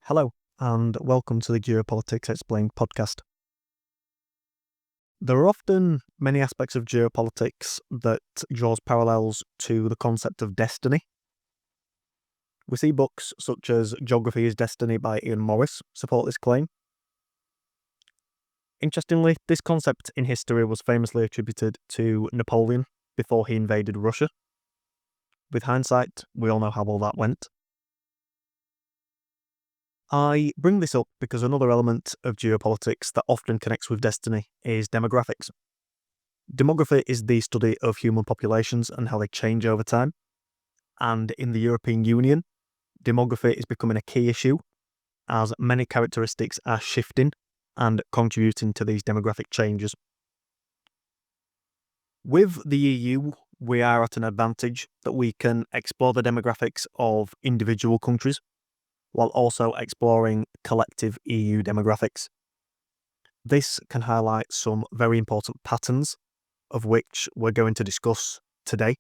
Hello, and welcome to the Geopolitics Explained podcast. There are often many aspects of geopolitics that draws parallels to the concept of destiny. We see books such as Geography is Destiny by Ian Morris support this claim. Interestingly, this concept in history was famously attributed to Napoleon before he invaded Russia. With hindsight, we all know how all that went. I bring this up because another element of geopolitics that often connects with destiny is demographics. Demography is the study of human populations and how they change over time. And in the European Union, demography is becoming a key issue as many characteristics are shifting and contributing to these demographic changes. With the EU, we are at an advantage that we can explore the demographics of individual countries while also exploring collective EU demographics. This can highlight some very important patterns of which we're going to discuss today.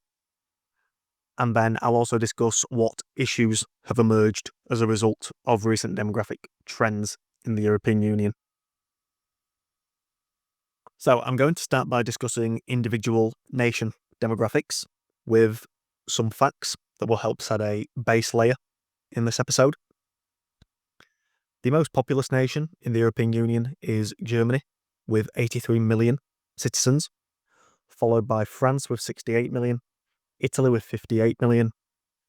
And then I'll also discuss what issues have emerged as a result of recent demographic trends in the European Union. So I'm going to start by discussing individual nation demographics with some facts that will help set a base layer in this episode. The most populous nation in the European Union is Germany, with 83 million citizens, followed by France with 68 million, Italy with 58 million,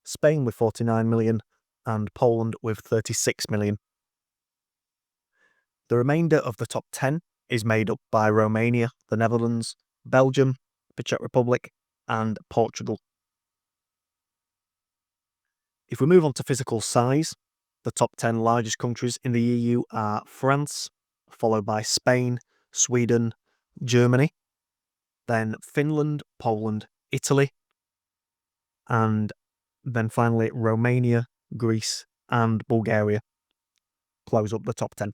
Spain with 49 million, and Poland with 36 million. The remainder of the top 10 is made up by Romania, the Netherlands, Belgium, the Czech Republic, and Portugal. If we move on to physical size, the top 10 largest countries in the EU are France, followed by Spain, Sweden, Germany, then Finland, Poland, Italy, and then finally Romania, Greece, and Bulgaria close up the top 10.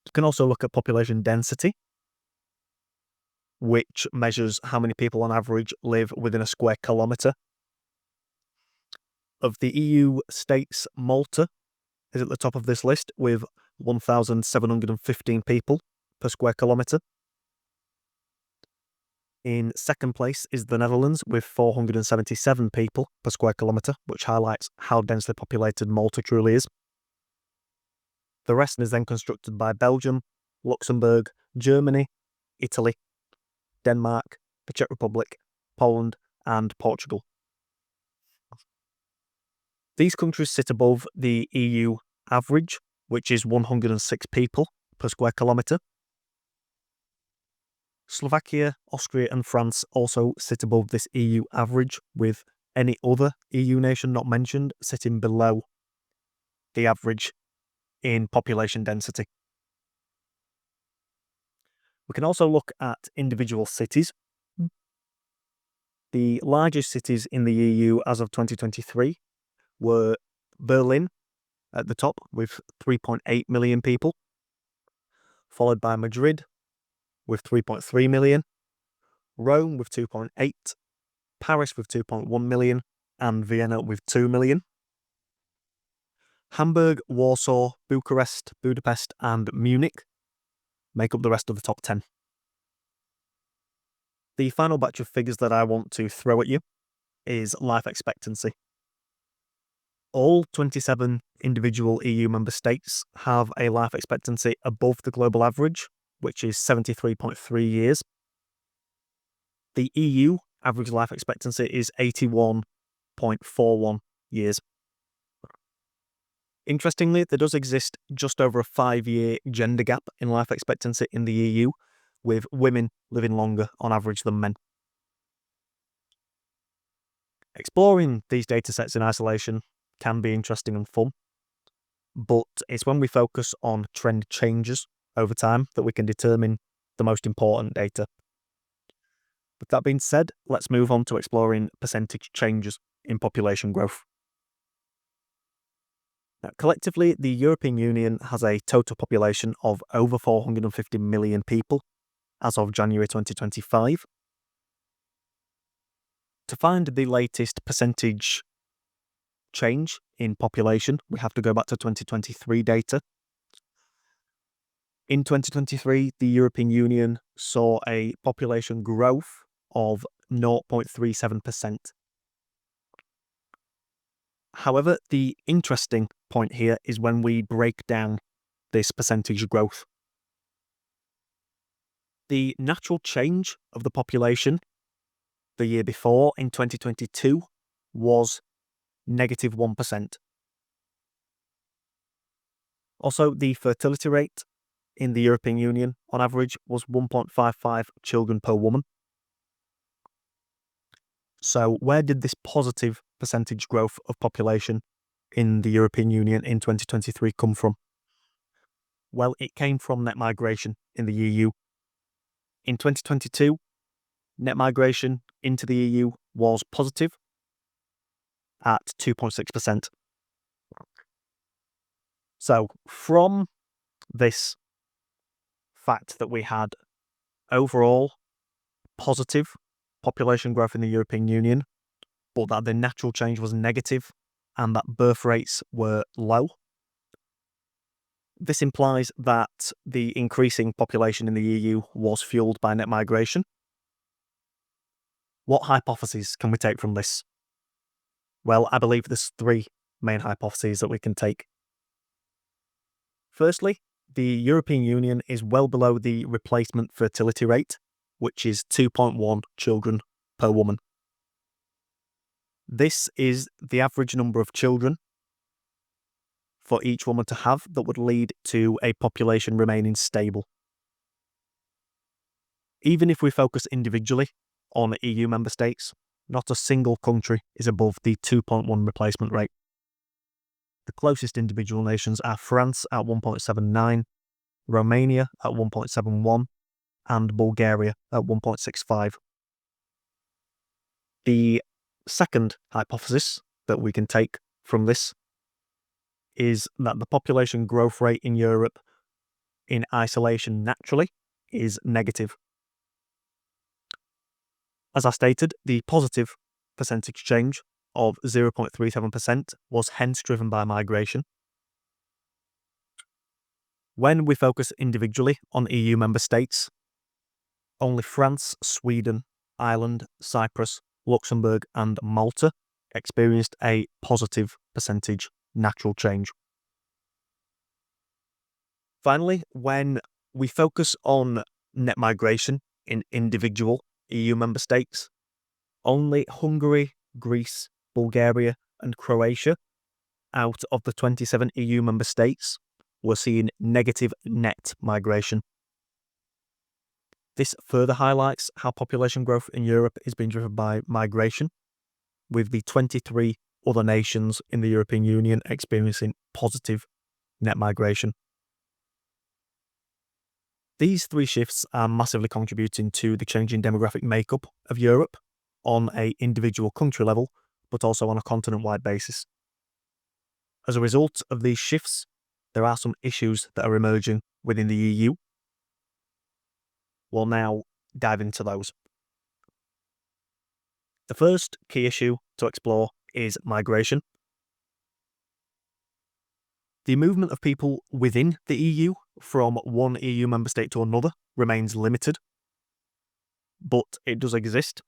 You can also look at population density, which measures how many people on average live within a square kilometre. Of the EU states, Malta is at the top of this list with 1,715 people per square kilometre. In second place is the Netherlands with 477 people per square kilometre, which highlights how densely populated Malta truly is. The rest is then constructed by Belgium, Luxembourg, Germany, Italy, Denmark, the Czech Republic, Poland, and Portugal. These countries sit above the EU average, which is 106 people per square kilometre. Slovakia, Austria, and France also sit above this EU average, with any other EU nation not mentioned sitting below the average in population density. We can also look at individual cities. The largest cities in the EU as of 2023 were Berlin at the top with 3.8 million people, followed by Madrid with 3.3 million, Rome with 2.8, Paris with 2.1 million, and Vienna with 2 million. Hamburg, Warsaw, Bucharest, Budapest, and Munich make up the rest of the top 10. The final batch of figures that I want to throw at you is life expectancy. All 27 individual EU member states have a life expectancy above the global average, which is 73.3 years. The EU average life expectancy is 81.41 years. Interestingly, there does exist just over a 5-year gender gap in life expectancy in the EU, with women living longer on average than men. Exploring these datasets in isolation can be interesting and fun, but it's when we focus on trend changes over time that we can determine the most important data. With that being said, let's move on to exploring percentage changes in population growth. Now, collectively, the European Union has a total population of over 450 million people as of January 2025. To find the latest percentage change in population, we have to go back to 2023 data. In 2023, the European Union saw a population growth of 0.37%. However, the interesting point here is when we break down this percentage growth. The natural change of the population the year before, in 2022, was negative 1%. Also, the fertility rate in the European Union, on average, was 1.55 children per woman. So where did this positive percentage growth of population in the European Union in 2023 come from? Well, it came from net migration in the EU. In 2022, net migration into the EU was positive at 2.6%. So from this fact that we had overall positive population growth in the European Union, but that the natural change was negative and that birth rates were low, this implies that the increasing population in the EU was fueled by net migration. What hypotheses can we take from this? Well, I believe there's three main hypotheses that we can take. Firstly, the European Union is well below the replacement fertility rate, which is 2.1 children per woman. This is the average number of children for each woman to have that would lead to a population remaining stable. Even if we focus individually on EU member states, not a single country is above the 2.1 replacement rate. The closest individual nations are France at 1.79, Romania at 1.71, and Bulgaria at 1.65. The second hypothesis that we can take from this is that the population growth rate in Europe in isolation naturally is negative. As I stated, the positive percentage change of 0.37% was hence driven by migration. When we focus individually on EU member states, only France, Sweden, Ireland, Cyprus, Luxembourg, and Malta experienced a positive percentage natural change. Finally, when we focus on net migration in individual EU member states, only Hungary, Greece, Bulgaria, and Croatia out of the 27 EU member states were seeing negative net migration. This further highlights how population growth in Europe is being driven by migration, with the 23 other nations in the European Union experiencing positive net migration. These three shifts are massively contributing to the changing demographic makeup of Europe on an individual country level, but also on a continent-wide basis. As a result of these shifts, there are some issues that are emerging within the EU. We'll now dive into those. The first key issue to explore is migration. The movement of people within the EU from one EU member state to another remains limited, but it does exist.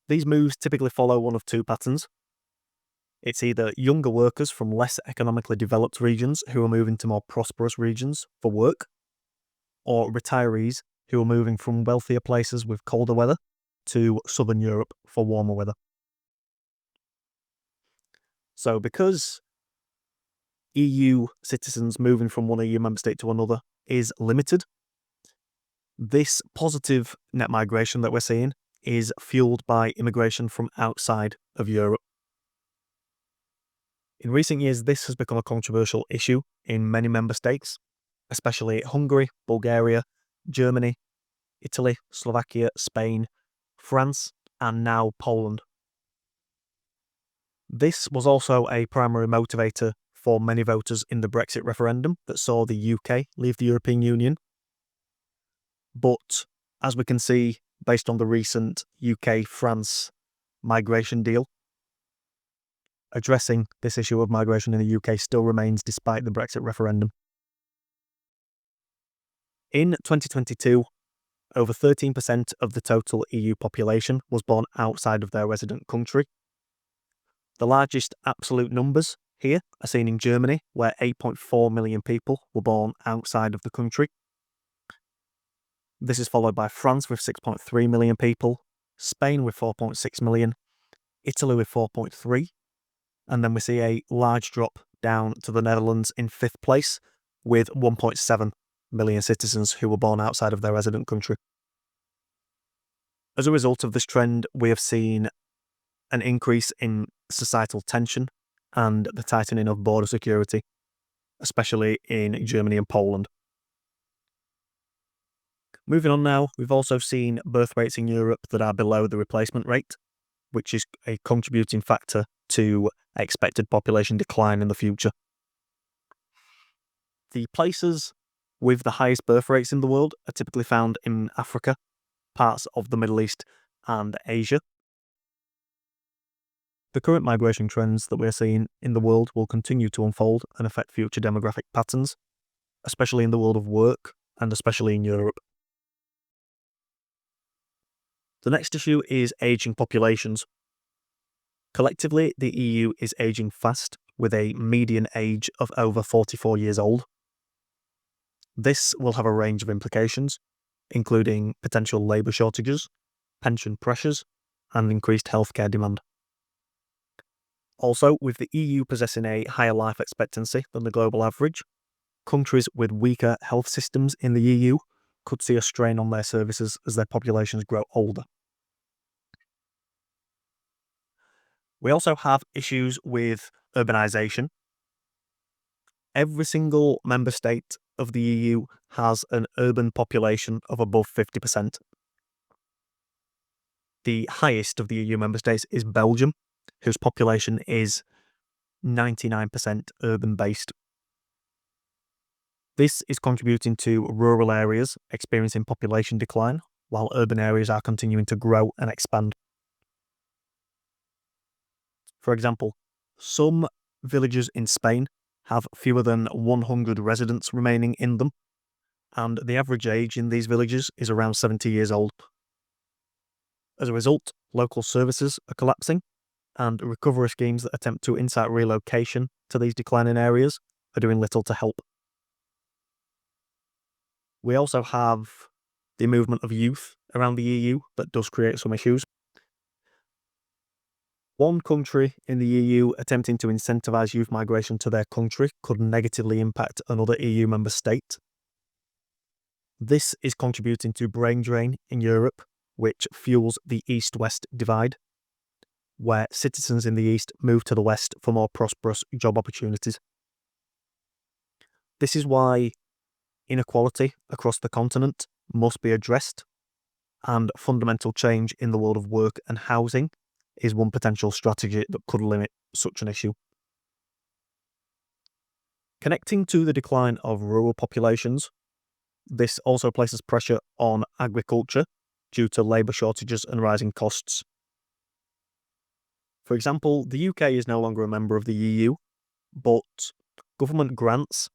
These moves typically follow one of two patterns. It's either younger workers from less economically developed regions who are moving to more prosperous regions for work, or retirees who are moving from wealthier places with colder weather to southern Europe for warmer weather. So because EU citizens moving from one EU member state to another is limited, this positive net migration that we're seeing is fueled by immigration from outside of Europe. In recent years, this has become a controversial issue in many member states, especially Hungary, Bulgaria, Germany, Italy, Slovakia, Spain, France, and now Poland. This was also a primary motivator for many voters in the Brexit referendum that saw the UK leave the European Union. But as we can see, based on the recent UK-France migration deal, addressing this issue of migration in the UK still remains despite the Brexit referendum. In 2022, over 13% of the total EU population was born outside of their resident country. The largest absolute numbers here are seen in Germany, where 8.4 million people were born outside of the country. This is followed by France with 6.3 million people, Spain with 4.6 million, Italy with 4.3, and then we see a large drop down to the Netherlands in 5th place with 1.7 million citizens who were born outside of their resident country. As a result of this trend, we have seen an increase in societal tension and the tightening of border security, especially in Germany and Poland. Moving on now, we've also seen birth rates in Europe that are below the replacement rate, which is a contributing factor to expected population decline in the future. The places with the highest birth rates in the world are typically found in Africa, parts of the Middle East, and Asia. The current migration trends that we're seeing in the world will continue to unfold and affect future demographic patterns, especially in the world of work and especially in Europe. The next issue is ageing populations. Collectively, the EU is ageing fast, with a median age of over 44 years old. This will have a range of implications, including potential labour shortages, pension pressures, and increased healthcare demand. Also, with the EU possessing a higher life expectancy than the global average, countries with weaker health systems in the EU could see a strain on their services as their populations grow older. We also have issues with urbanisation. Every single member state of the EU has an urban population of above 50%. The highest of the EU member states is Belgium, whose population is 99% urban-based. This is contributing to rural areas experiencing population decline, while urban areas are continuing to grow and expand. For example, some villages in Spain have fewer than 100 residents remaining in them, and the average age in these villages is around 70 years old. As a result, local services are collapsing, and recovery schemes that attempt to incite relocation to these declining areas are doing little to help. We also have the movement of youth around the EU that does create some issues. One country in the EU attempting to incentivise youth migration to their country could negatively impact another EU member state. This is contributing to brain drain in Europe, which fuels the East-West divide, where citizens in the East move to the West for more prosperous job opportunities. This is why inequality across the continent must be addressed, and fundamental change in the world of work and housing is one potential strategy that could limit such an issue. Connecting to the decline of rural populations, this also places pressure on agriculture due to labour shortages and rising costs. For example, the UK is no longer a member of the EU, but government grants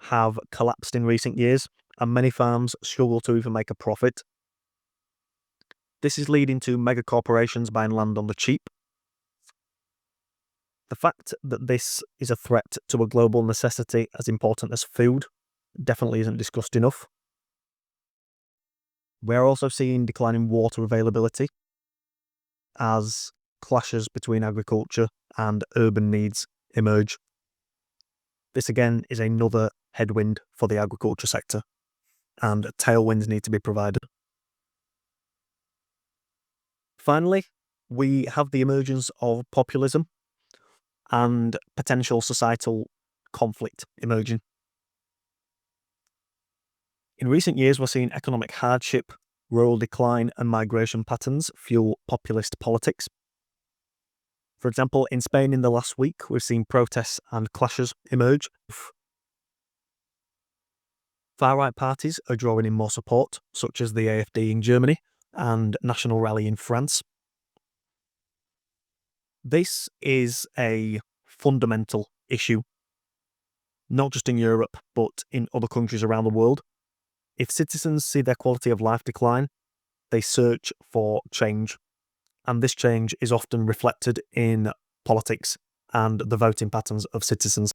have collapsed in recent years, and many farms struggle to even make a profit. This is leading to mega corporations buying land on the cheap. The fact that this is a threat to a global necessity as important as food definitely isn't discussed enough. We're also seeing declining water availability as clashes between agriculture and urban needs emerge. This again is another headwind for the agriculture sector, and tailwinds need to be provided. Finally, we have the emergence of populism and potential societal conflict emerging. In recent years, we're seeing economic hardship, rural decline, and migration patterns fuel populist politics. For example, in Spain in the last week, we've seen protests and clashes emerge. Far-right parties are drawing in more support, such as the AfD in Germany and National Rally in France. This is a fundamental issue, not just in Europe, but in other countries around the world. If citizens see their quality of life decline, they search for change. And this change is often reflected in politics and the voting patterns of citizens.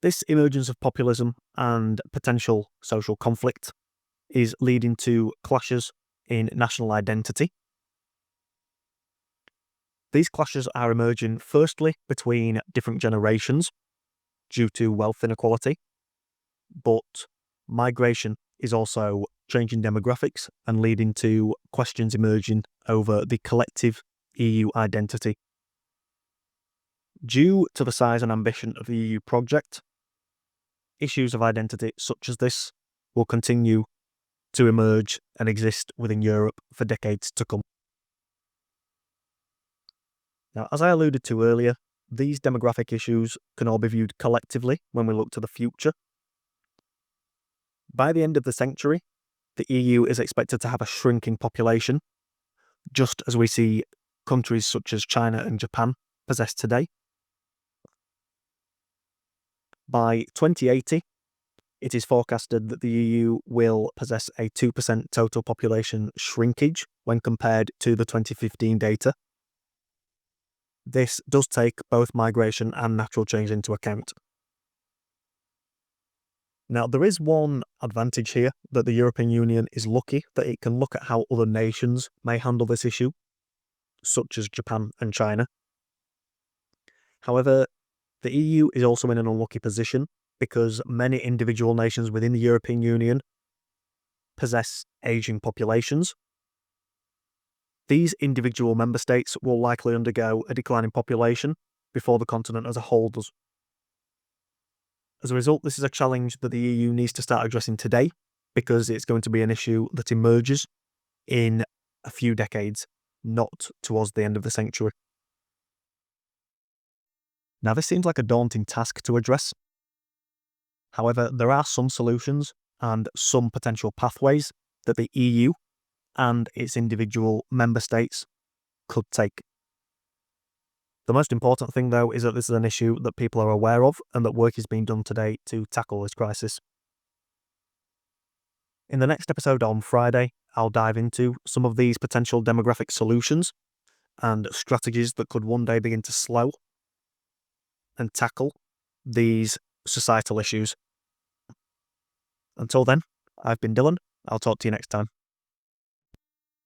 This emergence of populism and potential social conflict is leading to clashes in national identity. These clashes are emerging firstly between different generations due to wealth inequality, but migration is also changing demographics and leading to questions emerging over the collective EU identity. Due to the size and ambition of the EU project, issues of identity such as this will continue to emerge and exist within Europe for decades to come. Now, as I alluded to earlier, these demographic issues can all be viewed collectively when we look to the future. By the end of the century, the EU is expected to have a shrinking population, just as we see countries such as China and Japan possess today. By 2080, it is forecasted that the EU will possess a 2% total population shrinkage when compared to the 2015 data. This does take both migration and natural change into account. Now, there is one advantage here, that the European Union is lucky that it can look at how other nations may handle this issue, such as Japan and China. However, the EU is also in an unlucky position because many individual nations within the European Union possess aging populations. These individual member states will likely undergo a decline in population before the continent as a whole does. As a result, this is a challenge that the EU needs to start addressing today because it's going to be an issue that emerges in a few decades, not towards the end of the century. Now, this seems like a daunting task to address. However, there are some solutions and some potential pathways that the EU and its individual member states could take. The most important thing, though, is that this is an issue that people are aware of and that work is being done today to tackle this crisis. In the next episode on Friday, I'll dive into some of these potential demographic solutions and strategies that could one day begin to slow and tackle these societal issues. Until then, I've been Dylan. I'll talk to you next time.